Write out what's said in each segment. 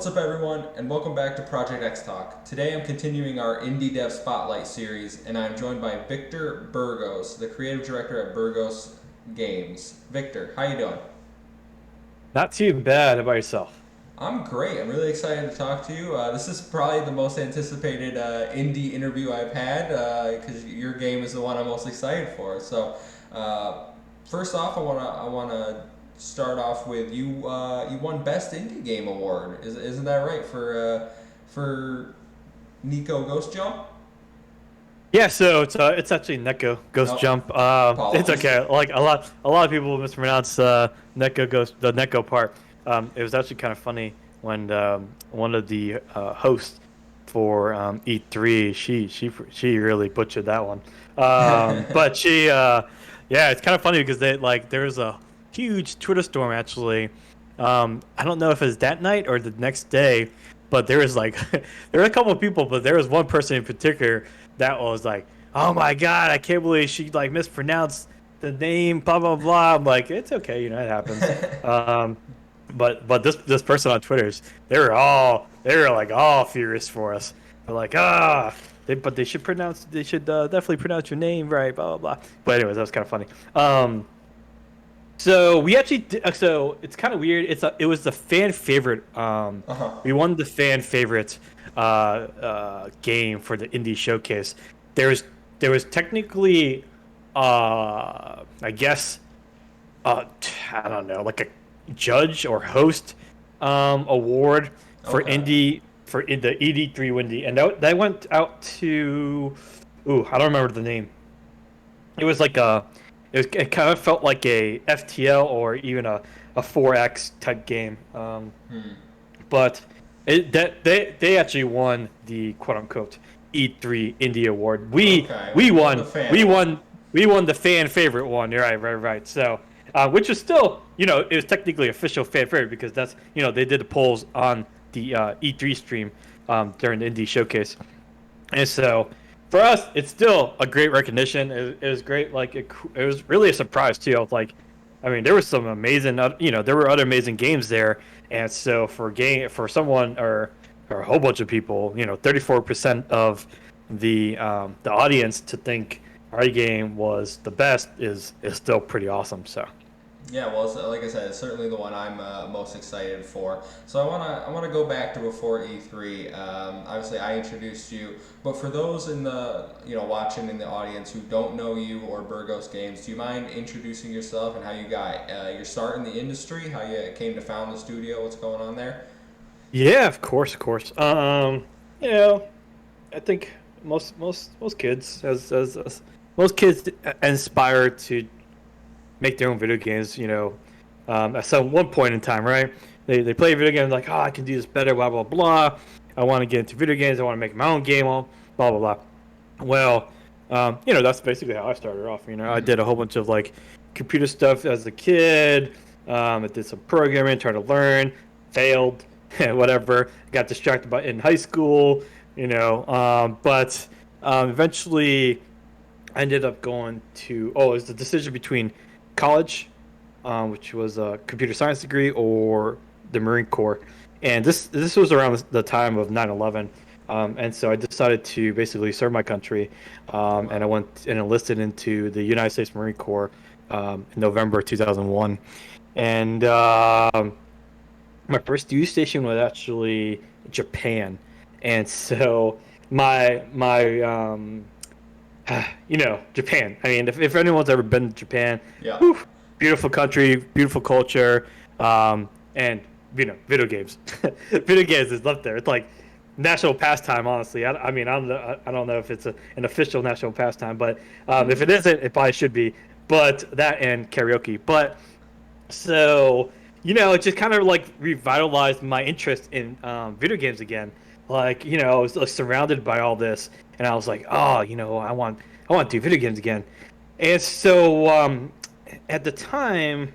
What's up, everyone, and welcome back to Project X Talk. Today I'm continuing our Indie Dev Spotlight series, and I'm joined by Victor Burgos, the creative director at Burgos Games. Victor, how you doing? Not too bad. How about yourself? I'm great. I'm really excited to talk to you. This is probably the most anticipated indie interview I've had because your game is the one I'm most excited for. Uh, First off, I wanna start off with you. You won Best Indie Game Award. Isn't that right for Neko Ghost Jump? Yeah, so it's actually Neko Ghost Oh, Jump. It's apologies. okay. Like a lot of people mispronounce Neko Ghost the Neko part. It was actually kind of funny when one of the hosts for E3 she really butchered that one. But yeah, it's kind of funny because there's a huge Twitter storm actually. I don't know if it's that night or the next day, but there was like there were a couple of people, but there was one person in particular that was like, "Oh my god, I can't believe she like mispronounced the name." Blah blah blah. I'm like, it's okay, it happens. Um, but this person on Twitter's they were like all furious for us. They're like, but they should definitely pronounce your name right. Blah blah blah. But anyways, that was kind of funny. So we actually so it's kind of weird. It was the fan favorite. Uh-huh. We won the fan favorite game for the indie showcase. There's there was technically I guess I don't know, like a judge or host award for Okay. the ED3 Windy, and that went out to I don't remember the name. It was like it kind of felt like a FTL or even a 4X type game. Hmm. But they actually won the quote unquote E3 Indie Award. Okay. We You won the won fan we one. won we won the fan favorite one. You're right, right, right. So which is still, it was technically official fan favorite because that's, they did the polls on the E3 stream during the Indie Showcase. And so for us, it's still a great recognition. It was great. Like it was really a surprise too. I was like, I mean, there was some amazing, there were other amazing games there. And so for someone or a whole bunch of people, 34% of the audience to think our game was the best is still pretty awesome. So Yeah, well, like I said, it's certainly the one I'm most excited for. So I wanna go back to before E3. Obviously, I introduced you, but for those in the watching in the audience who don't know you or Burgos Games, do you mind introducing yourself and how you got your start in the industry, how you came to found the studio, what's going on there? yeah, of course, of course. You know, I think most kids as most kids inspire to make their own video games. At some one point in time, right? They play video games like, oh, I can do this better, blah blah blah. I want to get into video games. I want to make my own game, all blah blah blah. Well, that's basically how I started off. I Mm-hmm. did a whole bunch of like computer stuff as a kid. I did some programming, tried to learn, failed, whatever. Got distracted by in high school, but eventually I ended up going to. Oh, it was the decision between college, which was a computer science degree, or the Marine Corps. And this was around the time of 9/11. And so I decided to basically serve my country, Oh and wow. I went and enlisted into the United States Marine Corps in November 2001. And my first duty station was actually Japan, and so my Japan. I mean, if anyone's ever been to Japan, Yeah. whew, beautiful country, beautiful culture, and video games. Video games is up there. It's like national pastime. Honestly, I mean, I don't know if it's an official national pastime, but if it isn't, it probably should be. But that and karaoke. But so, it just kind of like revitalized my interest in video games again. Like, I was like, surrounded by all this, and I was like, oh, I want to do video games again. And so, at the time,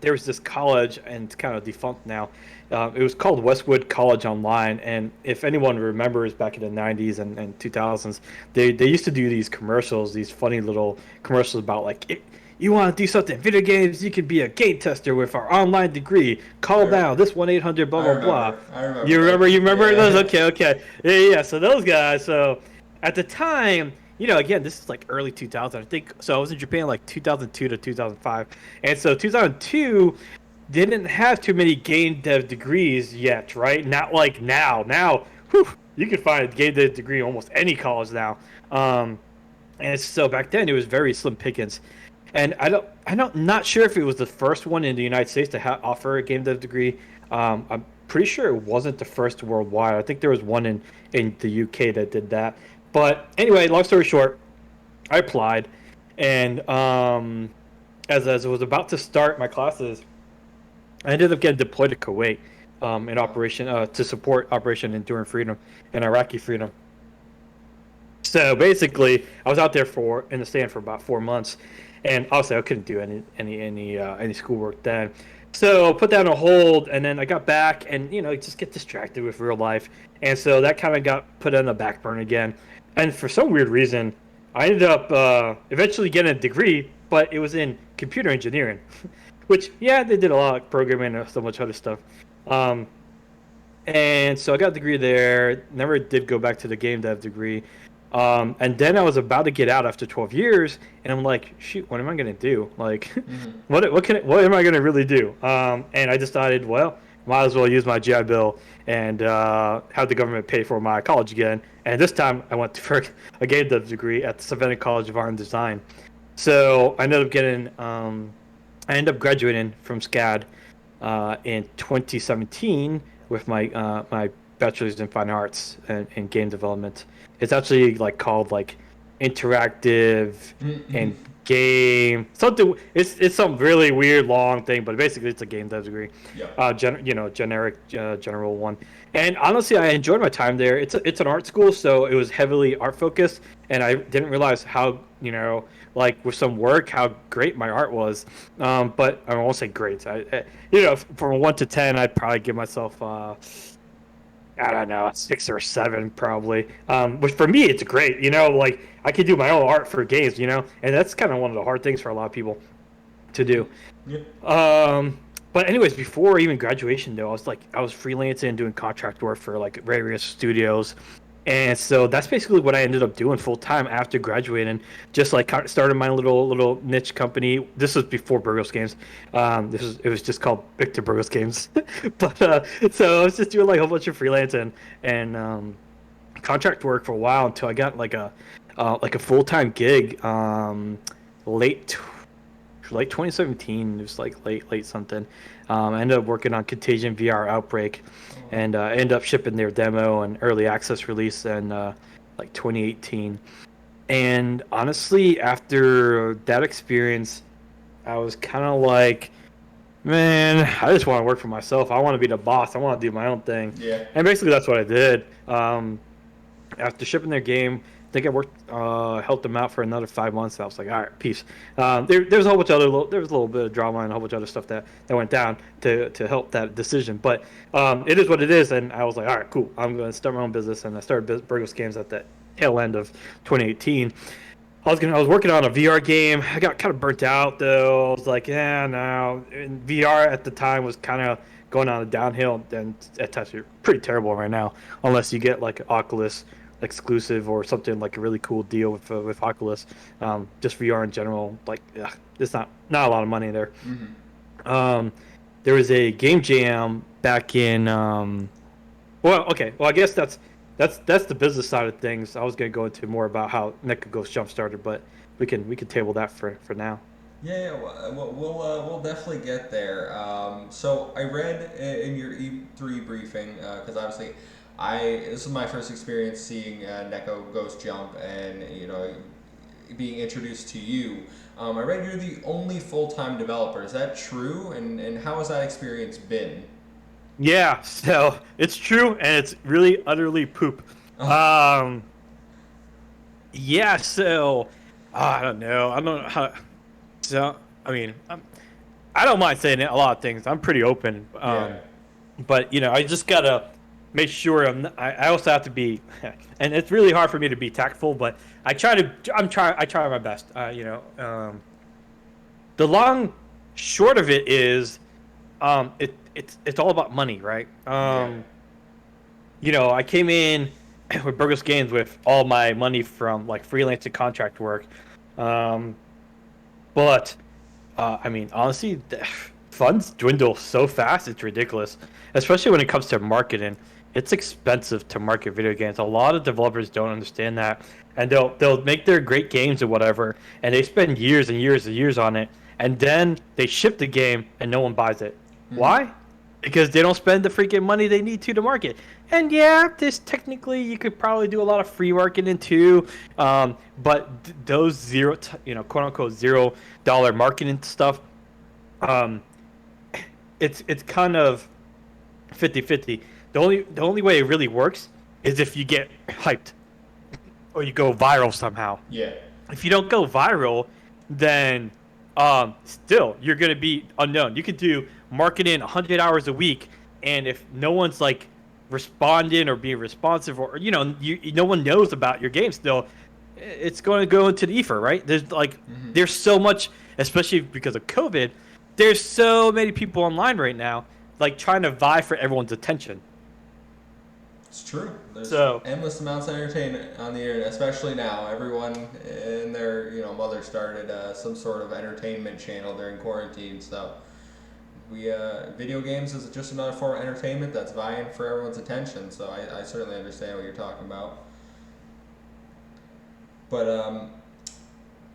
there was this college, and it's kind of defunct now. It was called Westwood College Online, and if anyone remembers back in the '90s and 2000s, they used to do these commercials, these funny little commercials about like you want to do something video games, you can be a game tester with our online degree. Call now this 1-800 blah blah blah. I remember. You remember? You remember Yeah. those? Okay. Yeah. So those guys. So at the time, again, this is like early 2000. I think so. I was in Japan like 2002 to 2005, and so 2002 didn't have too many game dev degrees yet, right? Not like now. Now, whew, you can find a game dev degree in almost any college now. And so back then it was very slim pickings. And not sure if it was the first one in the United States to offer a game dev degree. I'm pretty sure it wasn't the first worldwide. I think there was one in the UK that did that. But anyway, long story short, I applied, and as I was about to start my classes, I ended up getting deployed to Kuwait in operation to support Operation Enduring Freedom and Iraqi Freedom. So basically, I was out there in the stand for about 4 months, and obviously I couldn't do any schoolwork then. So put that on hold, and then I got back, and just get distracted with real life, and so that kind of got put on the back burner again. And for some weird reason, I ended up eventually getting a degree, but it was in computer engineering, which they did a lot of programming and so much other stuff. And so I got a degree there. Never did go back to the game dev degree. And then I was about to get out after 12 years, and I'm like, shoot, what am I gonna do? Like, what am I gonna really do? And I decided, well, might as well use my GI Bill and have the government pay for my college again. And this time I went for a game dev degree at the Savannah College of Art and Design. So I ended up graduating from SCAD in 2017 with my bachelor's in fine arts and game development. It's actually called interactive and game something. It's some really weird long thing, but basically it's a game dev degree. Yeah. Generic general one. And honestly, I enjoyed my time there. It's an art school, so it was heavily art focused, and I didn't realize how with some work how great my art was. But I won't say great. I from 1 to 10, I'd probably give myself I don't know, 6 or 7 probably. Which for me, it's great. I could do my own art for games. And that's kind of one of the hard things for a lot of people to do. Yeah. But anyways, before even graduation though, I was freelancing and doing contract work for various studios. And so that's basically what I ended up doing full time after graduating. Just started my little niche company. This was before Burgos Games. It was just called Victor Burgos Games. But so I was just doing a whole bunch of freelance and contract work for a while until I got a full time gig. Late 2017. It was late something. I ended up working on Contagion VR Outbreak. And ended up shipping their demo and early access release in 2018. And honestly, after that experience, I was kind of like, man, I just want to work for myself. I want to be the boss. I want to do my own thing. Yeah. And basically, that's what I did. After shipping their game, I think I worked, helped them out for another 5 months. I was like, all right, peace. There was a whole bunch of there was a little bit of drama and a whole bunch of other stuff that went down to help that decision. But it is what it is, and I was like, all right, cool. I'm going to start my own business, and I started Burgos Games at the tail end of 2018. I was working on a VR game. I got kind of burnt out though. I was like, no. And VR at the time was kind of going on a downhill, and it's actually pretty terrible right now, unless you get an Oculus exclusive or something a really cool deal with Oculus. Just VR in general, there's not a lot of money there. Mm-hmm. There was a game jam back in I guess that's the business side of things. I was going to go into more about how Neko Ghost jump started, but we can table that for now. Yeah, we'll definitely get there. So I read in your E3 briefing, because obviously this is my first experience seeing Neko Ghost jump, and being introduced to you. I read you're the only full-time developer. Is that true? And how has that experience been? Yeah, so it's true, and it's really utterly poop. Oh. Yeah, so I don't know. I don't know how. So I mean, I don't mind saying a lot of things. I'm pretty open. But I just gotta make sure I also have to be, and it's really hard for me to be tactful, but I try my best. the long short of it is, it's all about money, right? Yeah. I came in with Burgos Games with all my money from like freelance and contract work, um, but I mean, honestly, the funds dwindle so fast, it's ridiculous. Especially when it comes to marketing, it's expensive to market video games. A lot of developers don't understand that, and they'll make their great games or whatever, and they spend years and years and years on it, and then they ship the game and no one buys it. Hmm. Why? Because they don't spend the freaking money they need to market. And yeah, this technically you could probably do a lot of free marketing too, but those quote unquote $0 marketing stuff, um, it's kind of 50-50. The only way it really works is if you get hyped or you go viral somehow. Yeah. If you don't go viral, then still you're gonna be unknown. You could do marketing 100 hours a week, and if no one's like responding or being responsive, or no one knows about your game still, it's going to go into the ether, right? Hmm. There's so much, especially because of COVID. There's so many people online right now, like trying to vie for everyone's attention. It's true. There's So endless amounts of entertainment on the internet, especially now. Everyone and their mother started some sort of entertainment channel during quarantine. So we video games is just another form of entertainment that's vying for everyone's attention. So I certainly understand what you're talking about. But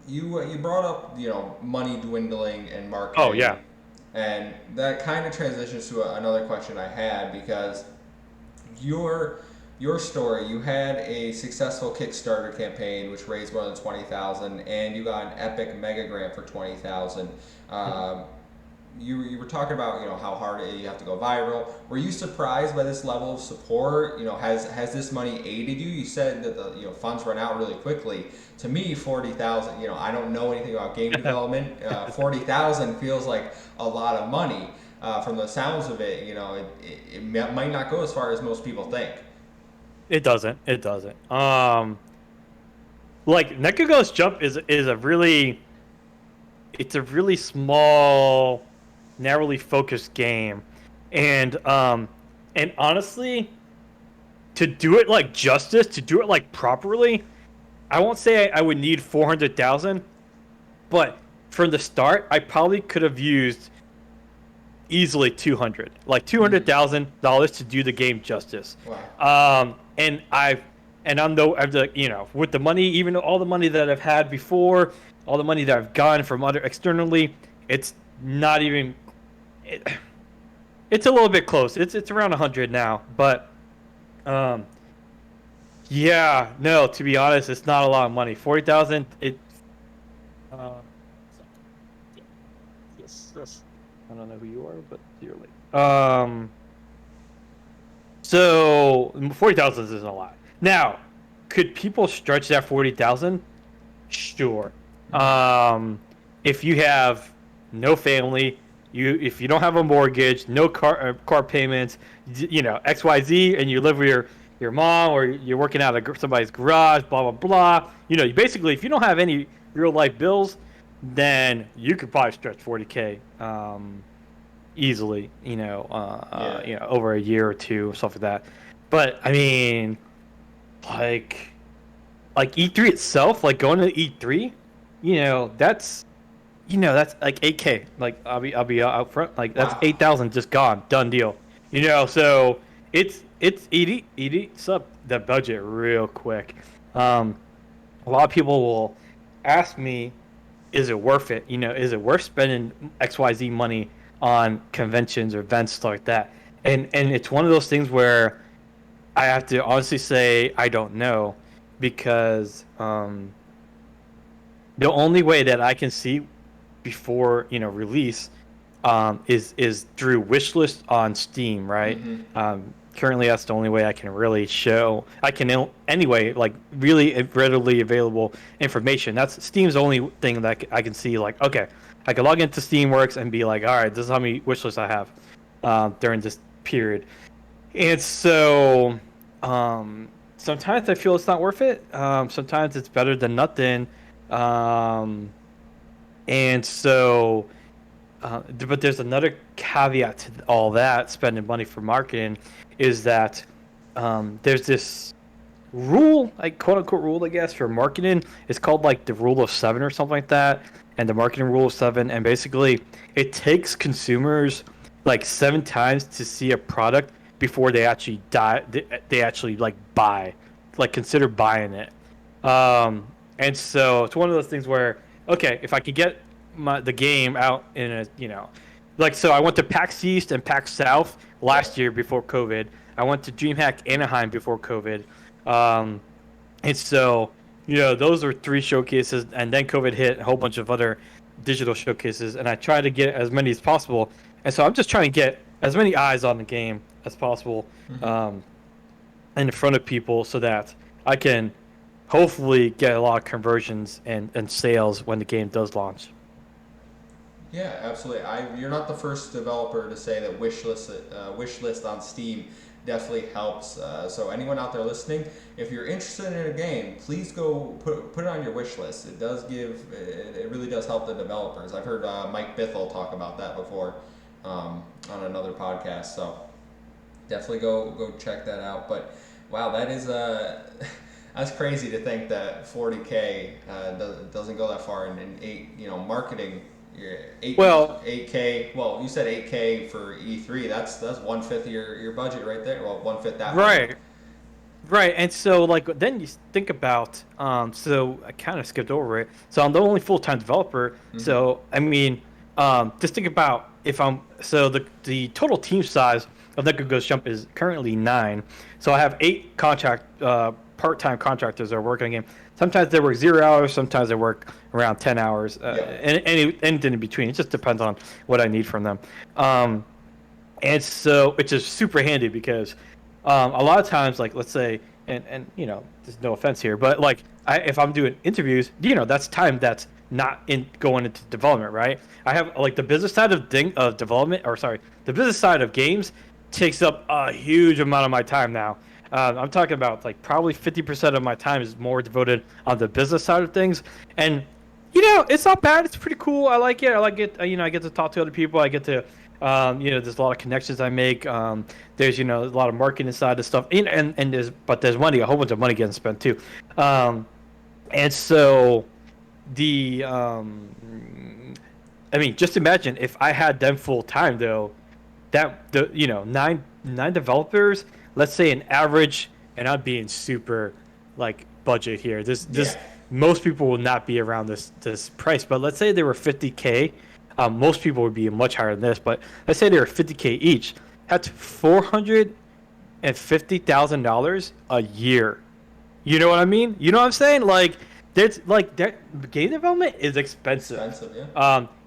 you brought up money dwindling and oh marketing, yeah. and that kind of transitions to another question I had because your your story, you had a successful Kickstarter campaign which raised more than 20,000, and you got an epic mega grant for 20,000. Um, you were talking about how hard you have to go viral. Were you surprised by this level of support? Has this money aided you? You said that the funds run out really quickly. To me, 40,000. I don't know anything about game development. 40,000 feels like a lot of money. From the sounds of it, it might not go as far as most people think. It doesn't. It doesn't. Like Neko Ghost Jump is a really, it's a really small, narrowly focused game, and honestly, to do it like justice, to do it like properly, I won't say I would need 400,000, but from the start, I probably could have used easily 200, like Mm. $200,000 to do the game justice. Wow. And I'm though I've the with the money, even all the money that I've had before, all the money that I've gotten from other externally, it's not even. It, it's a little bit close. It's around 100 now, but um, yeah, no. To be honest, it's not a lot of money. 40,000. Uh, yes, yes. I don't know who you are, but you're late. So 40,000 isn't a lot. Now, could people stretch that 40,000? Sure. Hmm. If you have no family, if you don't have a mortgage, no car payments, XYZ, and you live with your mom, or you're working out of somebody's garage, blah blah blah. You basically, if you don't have any real life bills, then you could probably stretch 40K easily. Yeah. Over a year or two, stuff like that. But I mean, like E3 itself, like going to E3, that's that's like 8K. Like I'll be out front. Like that's Wow. 8,000 just gone, done deal. So it's eats up the budget real quick. Um, a lot of people will ask me, is it worth it? Is it worth spending XYZ money on conventions or events, stuff like that? And it's one of those things where I have to honestly say I don't know, because the only way that I can see before release is through wishlist on Steam, right? Hmm. Currently, that's the only way I can really show. I can anyway, like really readily available information. That's Steam's only thing that I can see. Like, okay, I can log into Steamworks and be like, all right, this is how many wishlists I have during this period. And so sometimes I feel it's not worth it. Sometimes it's better than nothing. Um, And so, but there's another caveat to all that spending money for marketing is that there's this rule, like quote unquote rule, I guess, for marketing. It's called like the rule of seven or something like that, and the marketing rule of seven. And basically, it takes consumers like 7 times to see a product before they actually die. They actually like buy, like consider buying it. And so it's one of those things where okay, if I could get the game out in a like so I went to PAX East and PAX South Yeah. last year before COVID. I went to DreamHack Anaheim before COVID. Um, and so, those are 3 showcases, and then COVID hit, a whole bunch of other digital showcases, and I try to get as many as possible. And so I'm just trying to get as many eyes on the game as possible Hmm. um, in front of people so that I can hopefully get a lot of conversions and sales when the game does launch. Yeah, absolutely. You're not the first developer to say that wish list on Steam definitely helps. So anyone out there listening, if you're interested in a game, please go put it on your wish list. It really does help the developers. I've heard Mike Bithell talk about that before on another podcast. So definitely go check that out. But wow, that is that's crazy to think that 40K doesn't go that far in eight marketing. Yeah, Well, 8K. Well, you said 8K for E3. That's 1/5 of your budget right there. Well, 1/5 that budget. right, right. And so, like, then you think about, so I kind of skipped over it. So I'm the only full-time developer. Hmm. So, I mean, just think about if so the total team size of Neko Ghost Jump is currently 9. So I have 8 part-time contractors that are working on the game. Sometimes they work 0 hours, sometimes they work around 10 hours, Yep. and anything in between. It just depends on what I need from them. Um, and so it's just super handy because a lot of times, like let's say, and there's no offense here, but like if I'm doing interviews, that's time that's not in going into development, right? I have like the business side of development, or sorry, the business side of games takes up a huge amount of my time now. I'm talking about like probably 50% of my time is more devoted on the business side of things, and it's not bad. It's pretty cool. I like it. I like it. I get to talk to other people. I get to, there's a lot of connections I make. There's, a lot of marketing side of stuff. And there's money, a whole bunch of money getting spent too. Um, and so the, I mean, just imagine if I had them full time though, that nine developers, let's say an average, and I'm being super like budget here. This Yeah. most people will not be around this price, but let's say they were 50K. Most people would be much higher than this, but let's say they were 50K each. That's $450,000 a year. You know what I mean? You know what I'm saying? Like, there's like that game development is expensive. Expensive.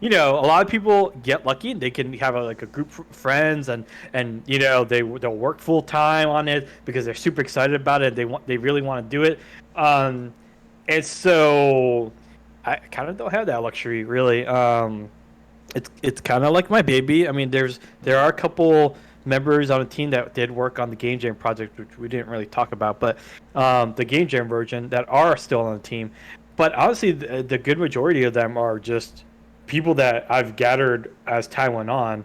Yeah. A lot of people get lucky; they can have like a group of friends, and they'll work full time on it because they're super excited about it. They really want to do it, and so I kind of don't have that luxury really. It's kind of like my baby. I mean, there are a couple members on the team that did work on the Game Jam project, which we didn't really talk about, but the Game Jam version that are still on the team. But honestly, the good majority of them are just people that I've gathered as time went on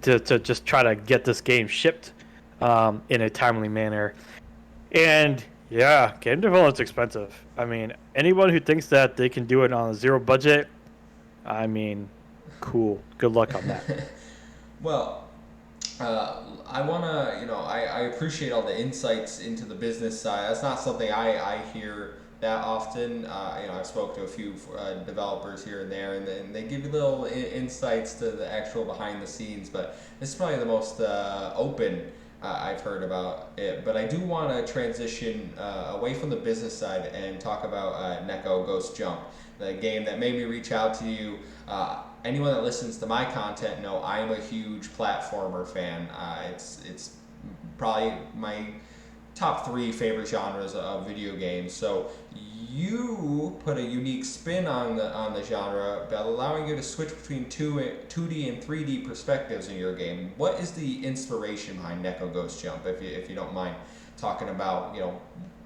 to just try to get this game shipped in a timely manner. And yeah, game development's expensive. I mean, anyone who thinks that they can do it on a zero budget, I mean, cool. Good luck on that. Well, I want to, I appreciate all the insights into the business side. That's not something I hear that often. I've spoken to a few developers here and there, and they give you little insights to the actual behind the scenes. But this is probably the most open I've heard about it. But I do want to transition away from the business side and talk about Neko Ghost Jump, the game that made me reach out to you. Anyone that listens to my content know I'm a huge platformer fan. It's probably my top 3 favorite genres of video games. So you put a unique spin on the genre by allowing you to switch between 2D and 3D perspectives in your game. What is the inspiration behind Neko Ghost Jump? If you don't mind talking about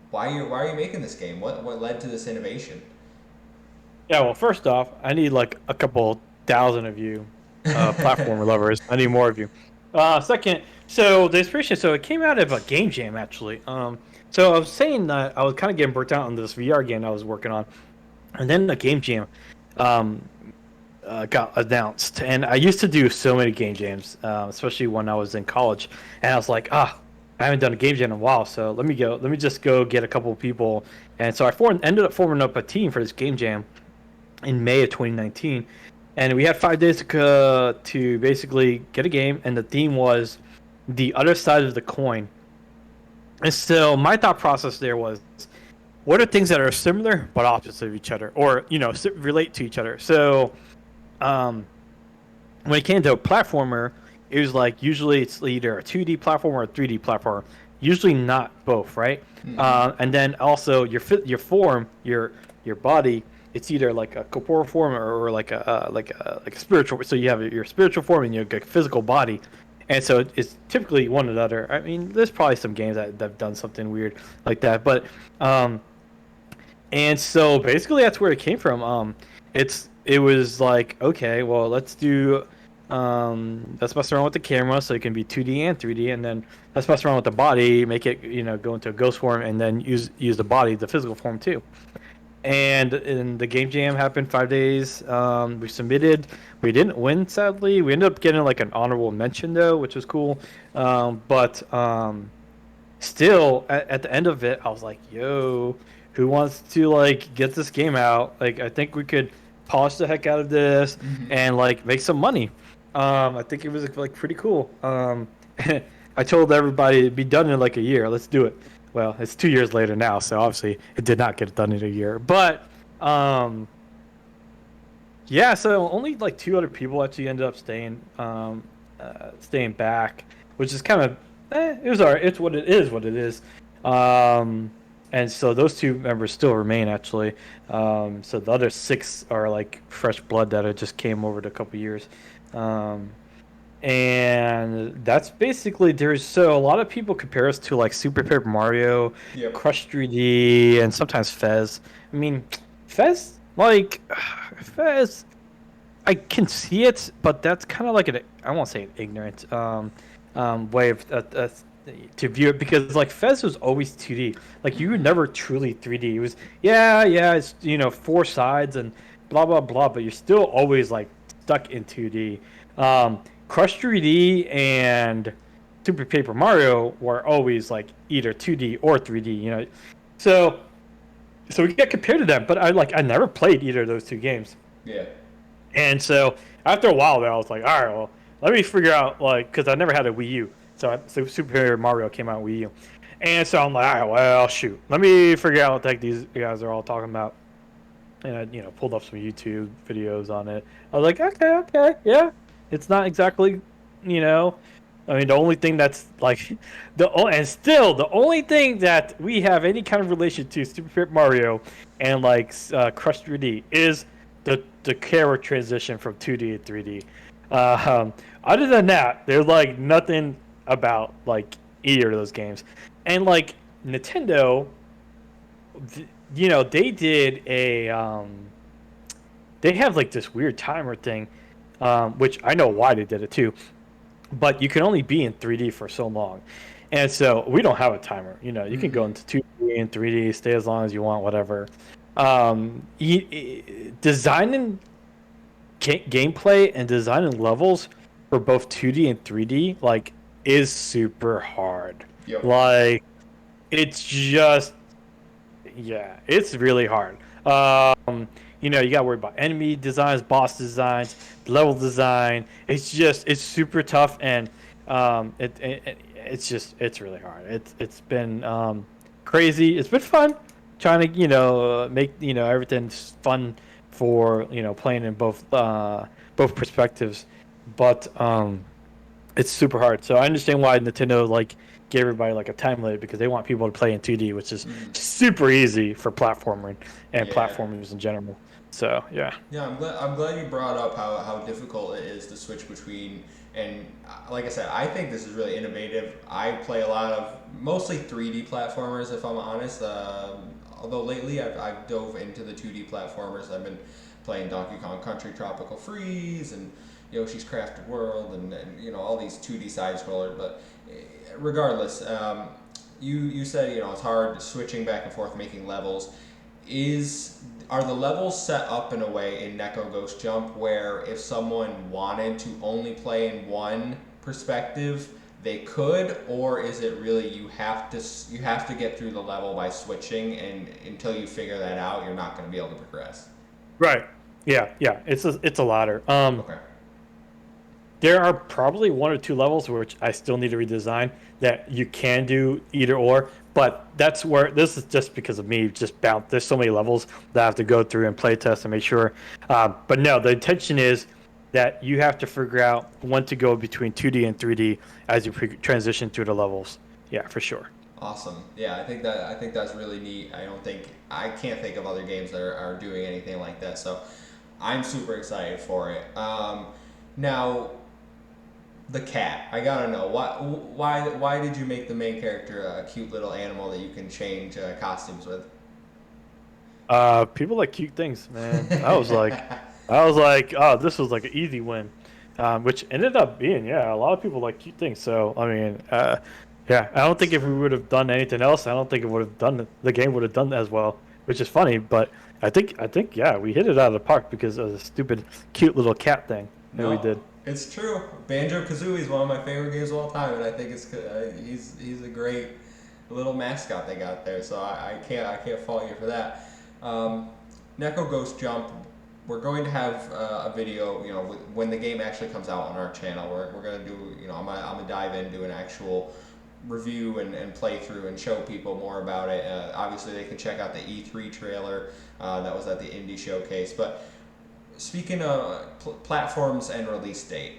why are you making this game? What led to this innovation? Yeah, well, first off, I need like a couple thousand of you, platformer lovers. I need more of you. Second, so the inspiration, so it came out of a game jam actually. So I was saying that I was kind of getting burnt out on this VR game I was working on, and then the game jam, um, got announced. And I used to do so many game jams, especially when I was in college. And I was like, I haven't done a game jam in a while, so let me go. Let me just go get a couple of people. And so ended up forming up a team for this game jam in May of 2019, and we had 5 days to basically get a game, and the theme was the other side of the coin. And so my thought process there was, what are things that are similar but opposites of each other, or relate to each other? So, um, when it came to a platformer, it was like usually it's either a 2D platform or a 3D platform. Usually not both, right? And then also your form, your body, it's either like a corporeal form or like a spiritual. So you have your spiritual form and your physical body, and so it's typically one or the other. I mean, there's probably some games that have done something weird like that, but and so basically that's where it came from. It was like, okay, well, let's mess around with the camera so it can be 2D and 3D, and then let's mess around with the body, make it go into a ghost form, and then use the body, the physical form too. And the game jam happened 5 days. We submitted. We didn't win, sadly. We ended up getting like an honorable mention though, which was cool. But still, at the end of it, I was like, "Yo, who wants to like get this game out? Like, I think we could polish the heck out of this and like make some money." I think it was like pretty cool. I told everybody it'd be done in like a year. Let's do it. Well, it's 2 years later now, so obviously it did not get done in a year. But yeah, so only like two other people actually ended up staying back, which is kind of it was alright. It's what it is. What it is. Um, and so those two members still remain actually. So the other six are like fresh blood that just came over the couple years. Um, and that's basically there's so a lot of people compare us to like Super Paper Mario, Yep. Crush 3D, and sometimes Fez. I mean, Fez like Fez, I can see it, but that's kind of like an I won't say an ignorant way of to view it because like Fez was always 2D. Like you were never truly 3D. It was yeah, it's four sides and blah blah blah, but you're still always like stuck in 2D. Crush 3D and Super Paper Mario were always like either 2D or 3D. So we get compared to them, but I never played either of those two games. Yeah. And so after a while, there I was like, all right, well, let me figure out like because I never had a Wii U, so Super Mario came out on Wii U, and so I'm like, all right, well, shoot, let me figure out what the heck these guys are all talking about, and I pulled up some YouTube videos on it. I was like, okay, yeah, it's not exactly, you know, I mean, the only thing that's like and still the only thing that we have any kind of relation to Super Paper Mario and like Crush 3D is the camera transition from 2D to 3D. Other than that, there's like nothing about like either of those games, and like Nintendo, they did they have like this weird timer thing, which I know why they did it too, but you can only be in 3D for so long. And so we don't have a timer. You can go into 2D and 3D, stay as long as you want, whatever. Designing gameplay and designing levels for both 2D and 3D like is super hard. Yep. Like it's just it's really hard. You got to worry about enemy designs, boss designs, level design. It's super tough, and it's really hard. It's been crazy. It's been fun trying to make everything fun for playing in both perspectives, but it's super hard. So I understand why Nintendo like gave everybody like a time limit because they want people to play in 2D, which is super easy for platforming and platformers in general. So yeah. Yeah, I'm glad you brought up how difficult it is to switch between, and like I said, I think this is really innovative. I play a lot of mostly 3D platformers, if I'm honest. although lately I've dove into the 2D platformers. I've been playing Donkey Kong Country Tropical Freeze and Yoshi's Crafted World and all these 2D side scrollers. But regardless, you said it's hard switching back and forth making levels. Are the levels set up in a way in Neko Ghost Jump where if someone wanted to only play in one perspective, they could, or is it really you have to get through the level by switching, and until you figure that out, you're not going to be able to progress? Right. Yeah. Yeah. It's a ladder. Okay. There are probably one or two levels which I still need to redesign that you can do either or, but that's where this is just because of me. Just bounce. There's so many levels that I have to go through and play test and make sure. But no, the intention is that you have to figure out when to go between 2D and 3D as you transition through the levels. Yeah, for sure. Awesome. Yeah, I think that's really neat. I can't think of other games that are doing anything like that. So I'm super excited for it. Now, the cat. I gotta know why did you make the main character a cute little animal that you can change costumes with? People like cute things, man. I was like, oh, this was like an easy win, which ended up being, yeah, a lot of people like cute things. So I mean, yeah, I don't think if we would have done anything else, I don't think it would have done the game would have done as well, which is funny. But I think yeah, we hit it out of the park because of the stupid, cute little cat thing that we did. It's true. Banjo Kazooie is one of my favorite games of all time, and I think he's a great little mascot they got there. So I can't fault you for that. Neko Ghost Jump. We're going to have a video, when the game actually comes out on our channel. We're gonna do, I'm gonna dive in, do an actual review and playthrough and show people more about it. Obviously, they can check out the E3 trailer that was at the Indie Showcase. But speaking of platforms and release date,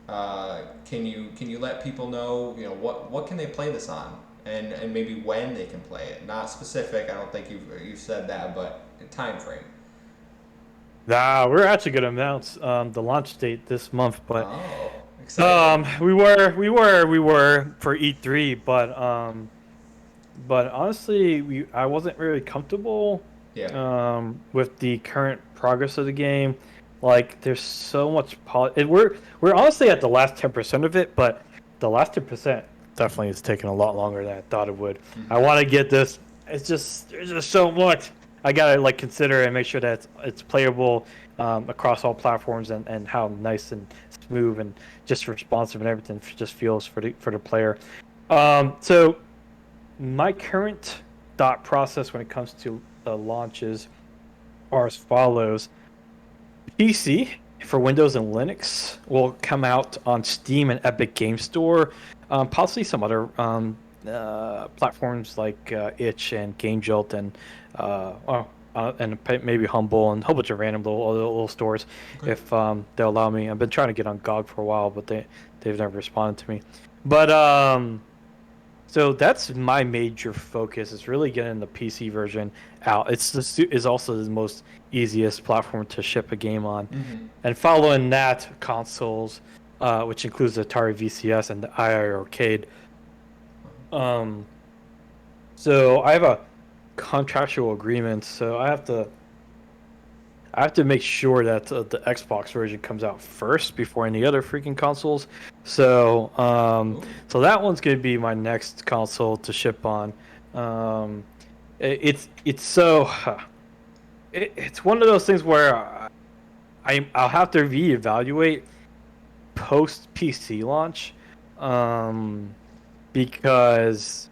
can you let people know, what can they play this on, and maybe when they can play it? Not specific. I don't think you've said that, but time frame. Nah, we're actually gonna announce the launch date this month, but Oh, exciting. we were for E3, but honestly, I wasn't really comfortable with the current progress of the game. Like, there's so much we're honestly at the last 10% of it, but the last 10% definitely is taking a lot longer than I thought it would. I want to get this. There's just so much. I gotta consider and make sure that it's playable across all platforms and how nice and smooth and just responsive and everything just feels for the player. So my current thought process when it comes to launches are as follows: PC for Windows and Linux will come out on Steam and Epic Game Store, possibly some other platforms like Itch and Game Jolt and maybe Humble and a whole bunch of random little stores, if they'll allow me. I've been trying to get on GOG for a while, but they've never responded to me. But so that's my major focus, is really getting the PC version out. Is also the most easiest platform to ship a game on, and following that, consoles, which includes the Atari VCS and the II Arcade. So I have a contractual agreement, so I have to make sure that the Xbox version comes out first before any other freaking consoles. So so that one's gonna be my next console to ship on. It's one of those things where I'll have to reevaluate post PC launch, because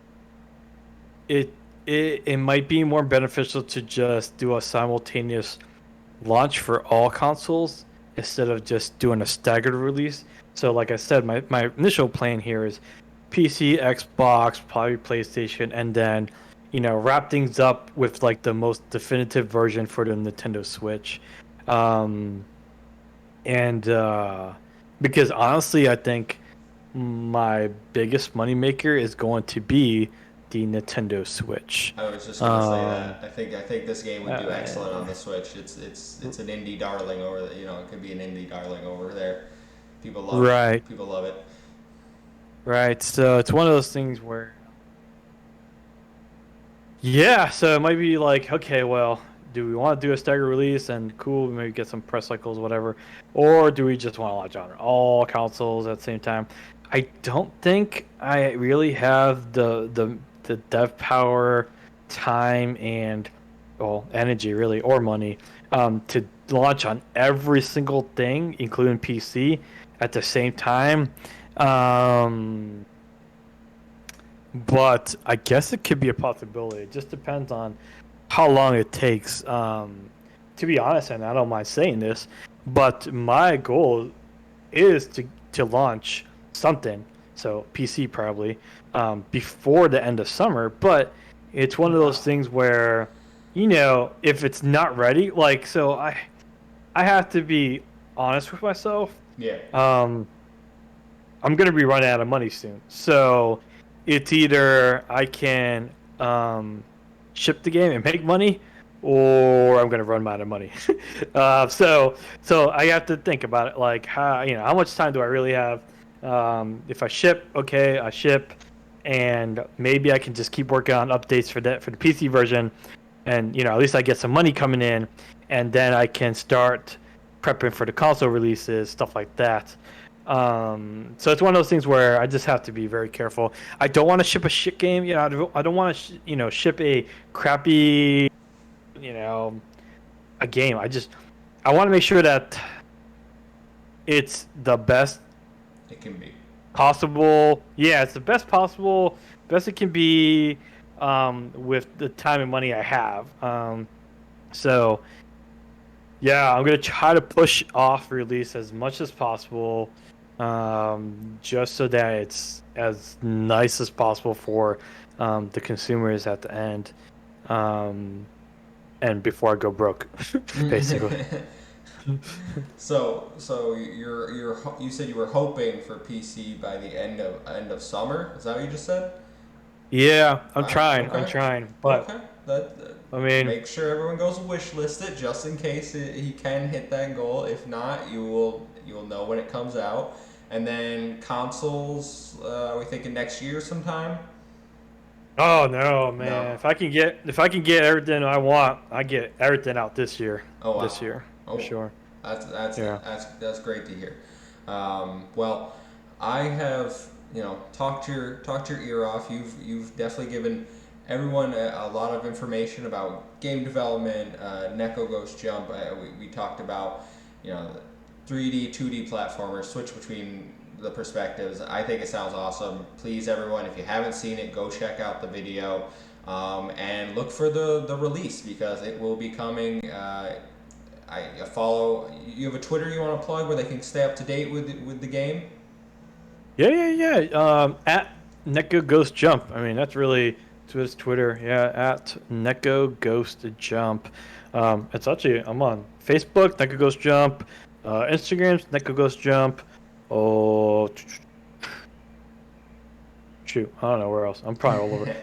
it might be more beneficial to just do a simultaneous launch for all consoles instead of just doing a staggered release. So like I said, my initial plan here is PC, Xbox, probably PlayStation, and then wrap things up with like the most definitive version for the Nintendo Switch. And because honestly, I think my biggest moneymaker is going to be the Nintendo Switch. I was just gonna say that. I think this game would do excellent on the Switch. It's an indie darling over there. It could be an indie darling over there. People love it. People love it. Right. So it's one of those things where Yeah, so it might be like, okay, well, do we want to do a stagger release and cool, maybe get some press cycles, whatever, or do we just want to launch on all consoles at the same time? I don't think I really have the dev power, time, and well, energy really, or money, to launch on every single thing, including PC, at the same time. Um, but I guess it could be a possibility. It just depends on how long it takes. To be honest, and I don't mind saying this, but my goal is to launch something, so PC probably, before the end of summer. But it's one of those Wow. things where, if it's not ready, like so, I have to be honest with myself. Yeah. Um, I'm gonna be running out of money soon. So it's either I can um, ship the game and make money, or I'm gonna run out of money. So I have to think about it, like how much time do I really have? If I ship, okay, I ship, and maybe I can just keep working on updates for the PC version, and at least I get some money coming in, and then I can start prepping for the console releases, stuff like that. So it's one of those things where I just have to be very careful. I don't want to ship a shit game. I don't want to, ship a crappy, you know, a game. I want to make sure that it's the best It can be. possible. Yeah, it's the best possible, best it can be, with the time and money I have. So yeah, I'm gonna try to push off release as much as possible, just so that it's as nice as possible for the consumers at the end, um, and before I go broke, basically. So you said you were hoping for PC by the end of summer. Is that what you just said? Yeah, I'm Wow. trying. I'm Okay. trying, but Okay. That I mean, make sure everyone goes wish list it just in case he can hit that goal. If not, you will know when it comes out. And then consoles, are we thinking next year sometime? oh no, No. man! If I can get everything I want, I get everything out this year. Oh This wow. year, for Oh, sure. Yeah. that's great to hear. Well, I have talked your ear off. You've definitely given everyone a lot of information about game development. Neko Ghost Jump. We talked about 3D, 2D platformers. Switch between the perspectives. I think it sounds awesome. Please, everyone, if you haven't seen it, go check out the video. And look for the release because it will be coming. I follow. You have a Twitter you want to plug where they can stay up to date with the game. Yeah, yeah, yeah. At Neko Ghost Jump. I mean, that's really to his Twitter. Yeah, at Neko Ghost Jump. It's actually I'm on Facebook, Neko Ghost Jump. Instagram's Neko Ghost Jump. Oh, shoot, I don't know where else. I'm probably all over.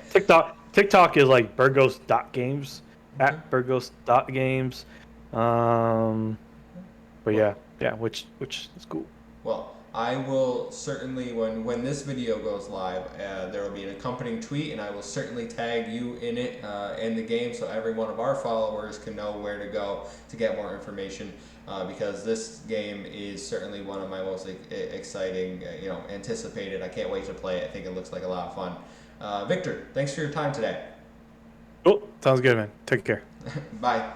TikTok is like Burgos.games. Okay. At Burgos.games. Um, but Well, yeah, yeah, which is cool. well, I will certainly when this video goes live, there will be an accompanying tweet, and I will certainly tag you in it in the game, so every one of our followers can know where to go to get more information. Because this game is certainly one of my most exciting, anticipated. I can't wait to play it. I think it looks like a lot of fun. Victor, thanks for your time today. Cool. Sounds good, man. Take care. Bye.